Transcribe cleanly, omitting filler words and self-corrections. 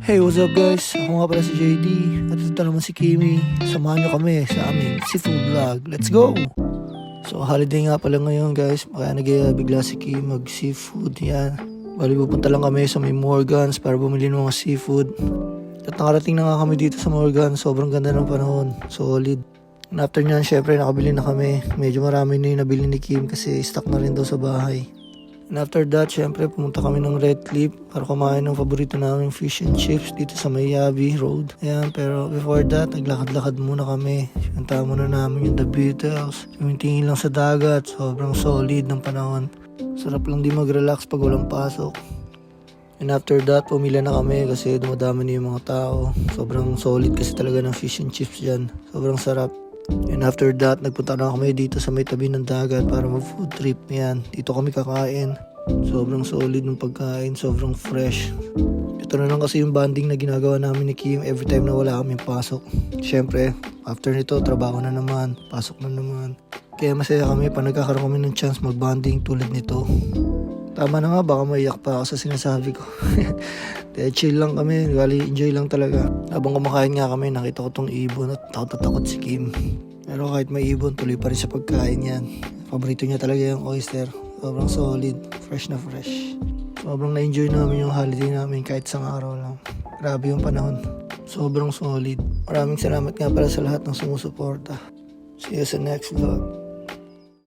Hey, what's up guys? Ako nga pala si JD at ito naman si Kimi. Samahan nyo kami sa aming seafood vlog. Let's go! So holiday nga pala ngayon guys, kaya bigla si Kim mag seafood yan. Bali pupunta lang kami sa may Morgans para bumili ng mga seafood. At nakarating na nga kami dito sa Morgans, sobrang ganda ng panahon, solid. And after nyan syempre nakabili na kami. Medyo marami na yung nabili ni Kim kasi stock na rin daw sa bahay. And after that, syempre pumunta kami ng Red Cliff para kumain ng paborito naming fish and chips dito sa Mayabi Road. Ayan, pero before that, naglakad-lakad muna kami. Sinunta muna namin yung The Beatles. Tingin lang sa dagat, sobrang solid ng panahon. Sarap lang di mag-relax pag walang pasok. And after that, pumila na kami kasi dumadami na yung mga tao. Sobrang solid kasi talaga ng fish and chips dyan. Sobrang sarap. And after that, nagpunta na kami dito sa may tabi ng dagat para mag-food trip. Yan, dito kami kakain. Sobrang solid ng pagkain, sobrang fresh. Ito na lang kasi yung bonding na ginagawa namin ni Kim every time na wala kaming pasok. Siyempre, after nito, trabaho na naman, pasok na naman. Kaya masaya kami pa nagkakaroon kami ng chance mag-bonding tulad nito. Tama na nga, baka maiyak pa ako sa sinasabi ko. Kaya chill lang kami, enjoy lang talaga. Habang kumakain nga kami, nakita ko tong ibon at takot si Kim. Pero kahit may ibon, tuloy pa rin sa pagkain yan. Paborito niya talaga yung oyster. Sobrang solid, fresh na fresh. Sobrang na-enjoy namin yung holiday namin kahit isang araw lang. Grabe yung panahon. Sobrang solid. Maraming salamat nga pala sa lahat ng sumusuporta. See you sa next vlog.